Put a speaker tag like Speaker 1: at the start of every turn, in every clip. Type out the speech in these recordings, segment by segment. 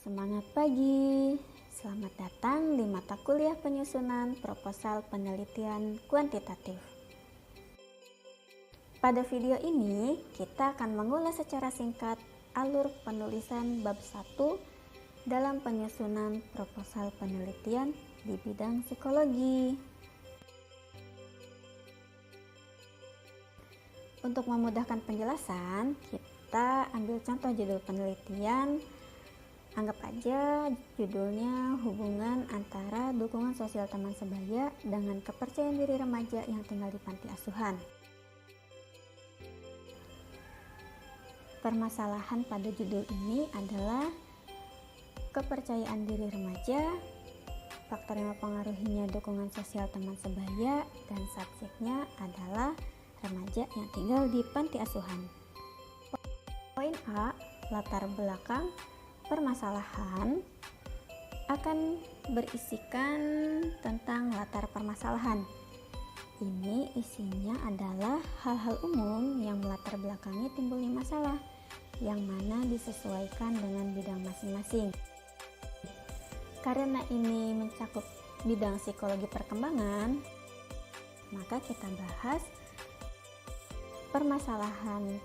Speaker 1: Semangat pagi, selamat datang di mata kuliah penyusunan proposal penelitian kuantitatif. Pada video ini, kita akan mengulas secara singkat alur penulisan bab 1 dalam penyusunan proposal penelitian di bidang psikologi. Untuk memudahkan penjelasan, kita ambil contoh judul penelitian. Anggap aja judulnya hubungan antara dukungan sosial teman sebaya dengan kepercayaan diri remaja yang tinggal di panti asuhan. Permasalahan pada judul ini adalah kepercayaan diri remaja, faktor yang mempengaruhinya dukungan sosial teman sebaya, dan subjeknya adalah remaja yang tinggal di panti asuhan. Poin A, latar belakang permasalahan akan berisikan tentang latar permasalahan. Ini isinya adalah hal-hal umum yang melatar belakangi timbulnya masalah, yang mana disesuaikan dengan bidang masing-masing. Karena ini mencakup bidang psikologi perkembangan, maka kita bahas permasalahan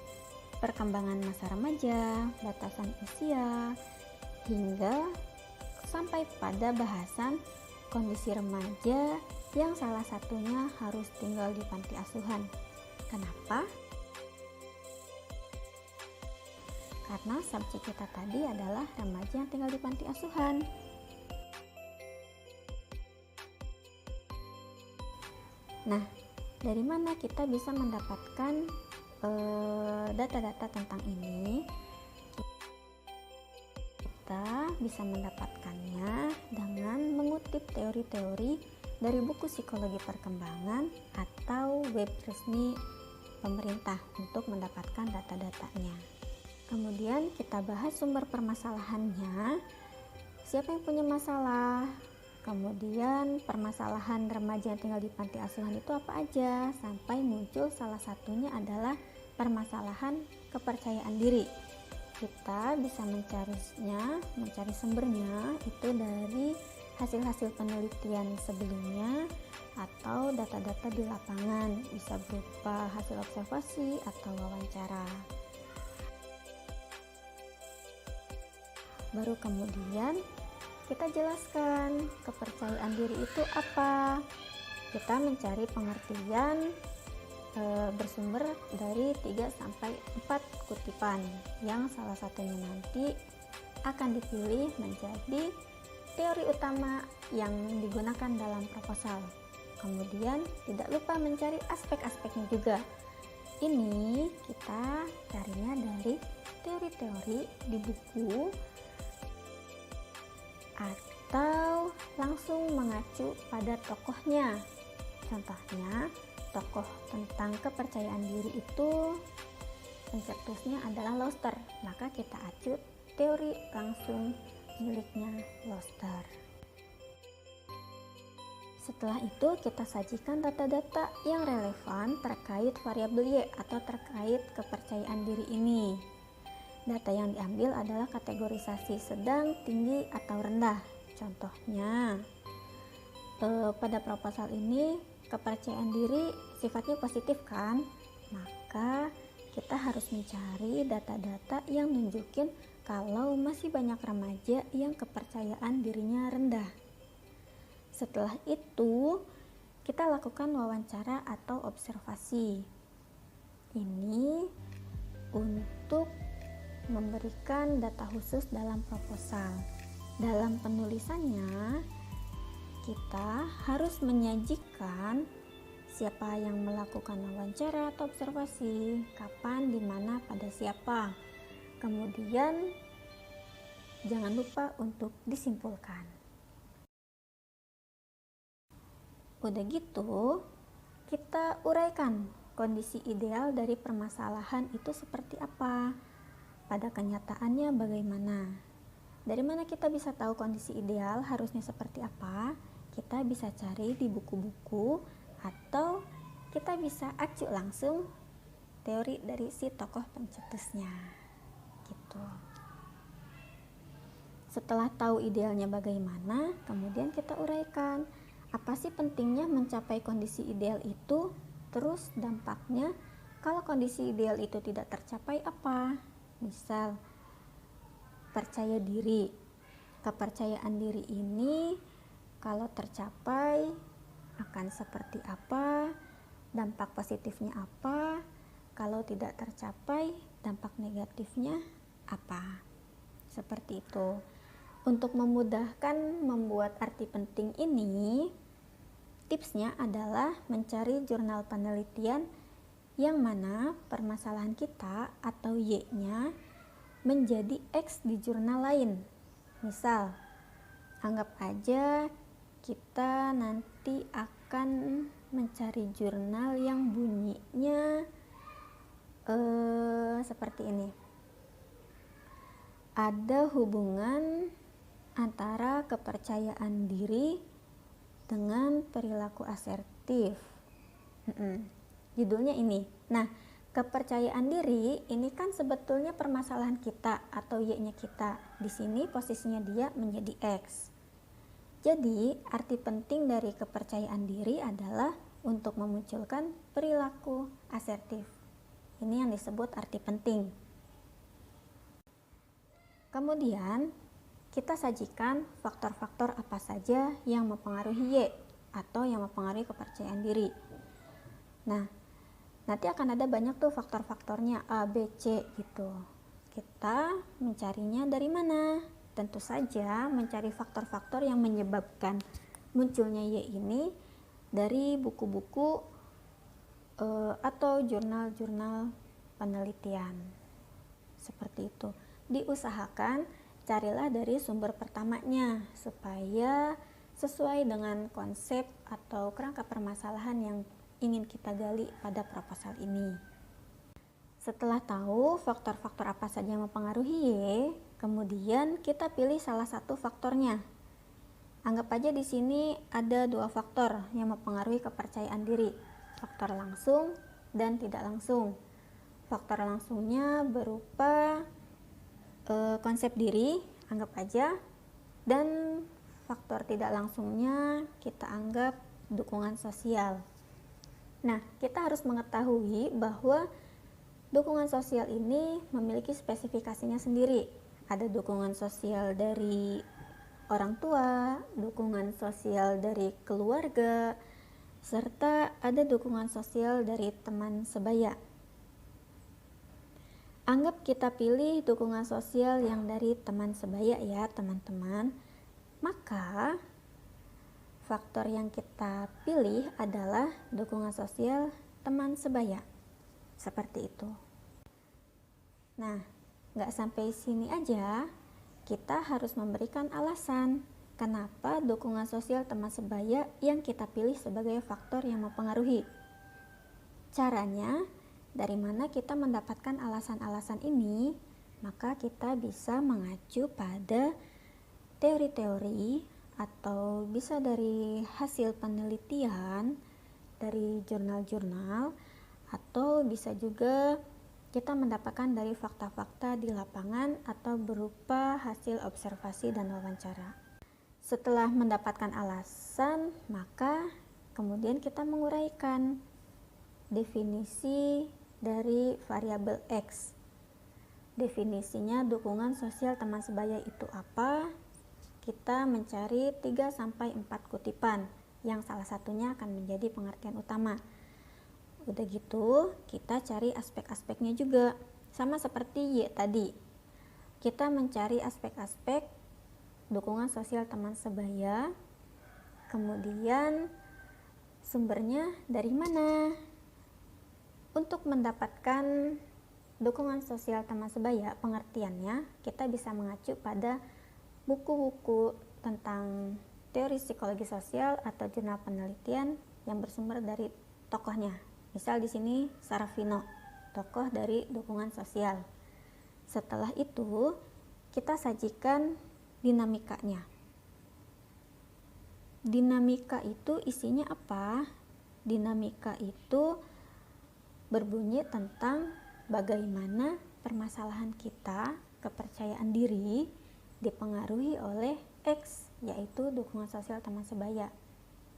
Speaker 1: perkembangan masa remaja, batasan usia, hingga sampai pada bahasan kondisi remaja yang salah satunya harus tinggal di panti asuhan. Kenapa? Karena subjek kita tadi adalah remaja yang tinggal di panti asuhan. Nah, dari mana kita bisa mendapatkan data-data tentang ini? Kita bisa mendapatkannya dengan mengutip teori-teori dari buku psikologi perkembangan atau web resmi pemerintah untuk mendapatkan data-datanya. Kemudian kita bahas sumber permasalahannya, siapa yang punya masalah, kemudian permasalahan remaja yang tinggal di panti asuhan itu apa aja, sampai muncul salah satunya adalah permasalahan kepercayaan diri. Kita bisa mencari sumbernya itu dari hasil-hasil penelitian sebelumnya atau data-data di lapangan, bisa berupa hasil observasi atau wawancara. Baru kemudian kita jelaskan kepercayaan diri itu apa. Kita mencari pengertian bersumber dari 3-4 kutipan yang salah satunya nanti akan dipilih menjadi teori utama yang digunakan dalam proposal. Kemudian tidak lupa mencari aspek-aspeknya juga. Ini kita carinya dari teori-teori di buku atau langsung mengacu pada tokohnya. Contohnya, tokoh tentang kepercayaan diri itu pencetusnya adalah Loster, maka kita acu teori langsung miliknya Loster. Setelah itu kita sajikan data-data yang relevan terkait variabel Y atau terkait kepercayaan diri ini. Data yang diambil adalah kategorisasi sedang, tinggi, atau rendah. Contohnya, pada proposal ini kepercayaan diri sifatnya positif kan? Maka kita harus mencari data-data yang nunjukin kalau masih banyak remaja yang kepercayaan dirinya rendah. Setelah itu, kita lakukan wawancara atau observasi. Ini untuk memberikan data khusus dalam proposal. Dalam penulisannya, kita harus menyajikan siapa yang melakukan wawancara atau observasi, kapan, di mana, pada siapa. Kemudian jangan lupa untuk disimpulkan. Udah gitu, kita uraikan kondisi ideal dari permasalahan itu seperti apa. Pada kenyataannya bagaimana? Dari mana kita bisa tahu kondisi ideal harusnya seperti apa? Kita bisa cari di buku-buku atau kita bisa acu langsung teori dari si tokoh pencetusnya gitu. Setelah tahu idealnya bagaimana, kemudian kita uraikan apa sih pentingnya mencapai kondisi ideal itu, terus dampaknya kalau kondisi ideal itu tidak tercapai apa. Misal, percaya diri. Kepercayaan diri ini kalau tercapai akan seperti apa, dampak positifnya apa, kalau tidak tercapai dampak negatifnya apa. Seperti itu. Untuk memudahkan membuat arti penting ini, tipsnya adalah mencari jurnal penelitian yang mana permasalahan kita atau Y-nya menjadi X di jurnal lain. Misal, anggap aja kita nanti akan mencari jurnal yang bunyinya seperti ini. Ada hubungan antara kepercayaan diri dengan perilaku asertif. Judulnya ini. Nah, kepercayaan diri ini kan sebetulnya permasalahan kita atau Y-nya kita. Di sini posisinya dia menjadi X. Jadi, arti penting dari kepercayaan diri adalah untuk memunculkan perilaku asertif. Ini yang disebut arti penting. Kemudian, kita sajikan faktor-faktor apa saja yang mempengaruhi Y atau yang mempengaruhi kepercayaan diri. Nah, nanti akan ada banyak tuh faktor-faktornya A, B, C gitu. Kita mencarinya dari mana? Tentu saja mencari faktor-faktor yang menyebabkan munculnya Y ini dari buku-buku atau jurnal-jurnal penelitian. Seperti itu. Diusahakan carilah dari sumber pertamanya supaya sesuai dengan konsep atau kerangka permasalahan yang ingin kita gali pada proposal ini. Setelah tahu faktor-faktor apa saja yang mempengaruhi Y, kemudian kita pilih salah satu faktornya. Anggap aja di sini ada dua faktor yang mempengaruhi kepercayaan diri, faktor langsung dan tidak langsung. Faktor langsungnya berupa konsep diri, anggap aja, dan faktor tidak langsungnya kita anggap dukungan sosial. Nah, kita harus mengetahui bahwa dukungan sosial ini memiliki spesifikasinya sendiri. Ada dukungan sosial dari orang tua, dukungan sosial dari keluarga, serta ada dukungan sosial dari teman sebaya. Anggap kita pilih dukungan sosial yang dari teman sebaya ya teman-teman. Maka faktor yang kita pilih adalah dukungan sosial teman sebaya. Seperti itu. Nah, nggak sampai sini aja, kita harus memberikan alasan kenapa dukungan sosial teman sebaya yang kita pilih sebagai faktor yang mempengaruhi. Caranya, dari mana kita mendapatkan alasan-alasan ini? Maka kita bisa mengacu pada teori-teori atau bisa dari hasil penelitian dari jurnal-jurnal, atau bisa juga kita mendapatkan dari fakta-fakta di lapangan atau berupa hasil observasi dan wawancara. Setelah mendapatkan alasan, maka kemudian kita menguraikan definisi dari variabel X. Definisinya dukungan sosial teman sebaya itu apa? Kita mencari 3-4 kutipan yang salah satunya akan menjadi pengertian utama. Udah gitu, kita cari aspek-aspeknya juga. Sama seperti Y tadi. Kita mencari aspek-aspek dukungan sosial teman sebaya. Kemudian sumbernya dari mana? Untuk mendapatkan dukungan sosial teman sebaya, pengertiannya kita bisa mengacu pada buku-buku tentang teori psikologi sosial atau jurnal penelitian yang bersumber dari tokohnya. Misal di sini Sarafino, tokoh dari dukungan sosial. Setelah itu, kita sajikan dinamikanya. Dinamika itu isinya apa? Dinamika itu berbunyi tentang bagaimana permasalahan kita, kepercayaan diri, dipengaruhi oleh X, yaitu dukungan sosial teman sebaya.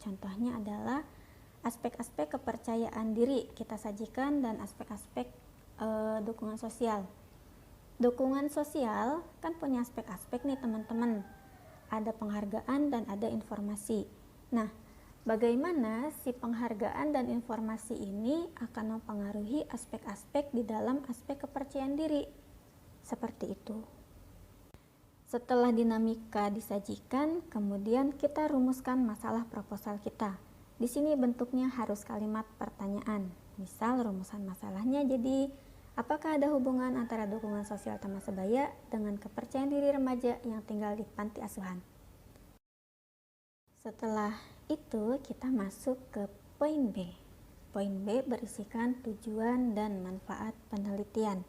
Speaker 1: Contohnya adalah aspek-aspek kepercayaan diri kita sajikan dan aspek-aspek dukungan sosial. Dukungan sosial kan punya aspek-aspek nih teman-teman. Ada penghargaan dan ada informasi. Nah, bagaimana si penghargaan dan informasi ini akan mempengaruhi aspek-aspek di dalam aspek kepercayaan diri? Seperti itu. Setelah dinamika disajikan, kemudian kita rumuskan masalah proposal kita. Di sini bentuknya harus kalimat pertanyaan. Misal rumusan masalahnya jadi, apakah ada hubungan antara dukungan sosial teman sebaya dengan kepercayaan diri remaja yang tinggal di panti asuhan? Setelah itu kita masuk ke poin B. Poin B berisikan tujuan dan manfaat penelitian.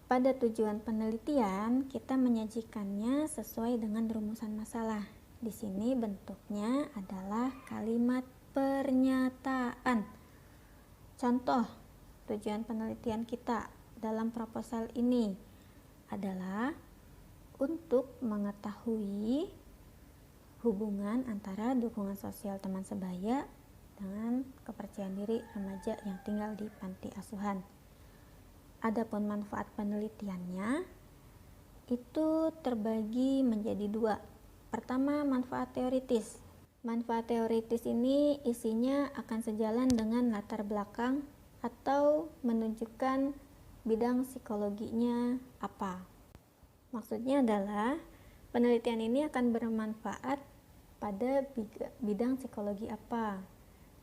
Speaker 1: Pada tujuan penelitian, kita menyajikannya sesuai dengan rumusan masalah. Di sini bentuknya adalah kalimat pernyataan. Contoh, tujuan penelitian kita dalam proposal ini adalah untuk mengetahui hubungan antara dukungan sosial teman sebaya dengan kepercayaan diri remaja yang tinggal di panti asuhan. Adapun manfaat penelitiannya itu terbagi menjadi dua. Pertama, manfaat teoritis. Manfaat teoritis ini isinya akan sejalan dengan latar belakang atau menunjukkan bidang psikologinya apa. Maksudnya adalah penelitian ini akan bermanfaat pada bidang psikologi apa.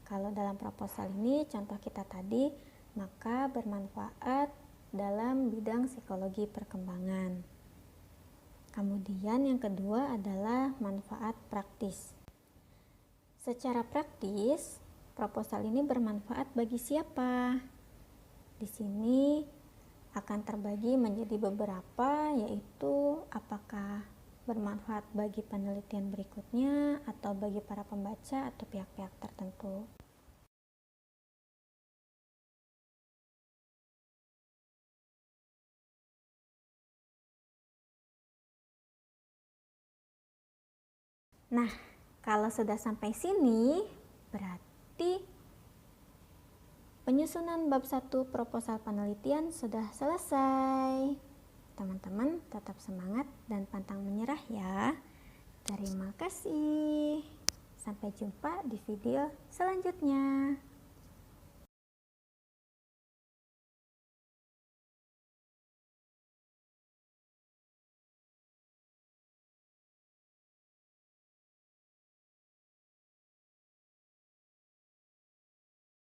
Speaker 1: Kalau dalam proposal ini contoh kita tadi, maka bermanfaat dalam bidang psikologi perkembangan. Kemudian yang kedua adalah manfaat praktis. Secara praktis, proposal ini bermanfaat bagi siapa? Di sini akan terbagi menjadi beberapa, yaitu apakah bermanfaat bagi penelitian berikutnya atau bagi para pembaca atau pihak-pihak tertentu. Nah, kalau sudah sampai sini, berarti penyusunan bab 1 proposal penelitian sudah selesai. Teman-teman tetap semangat dan pantang menyerah ya. Terima kasih. Sampai jumpa di video selanjutnya.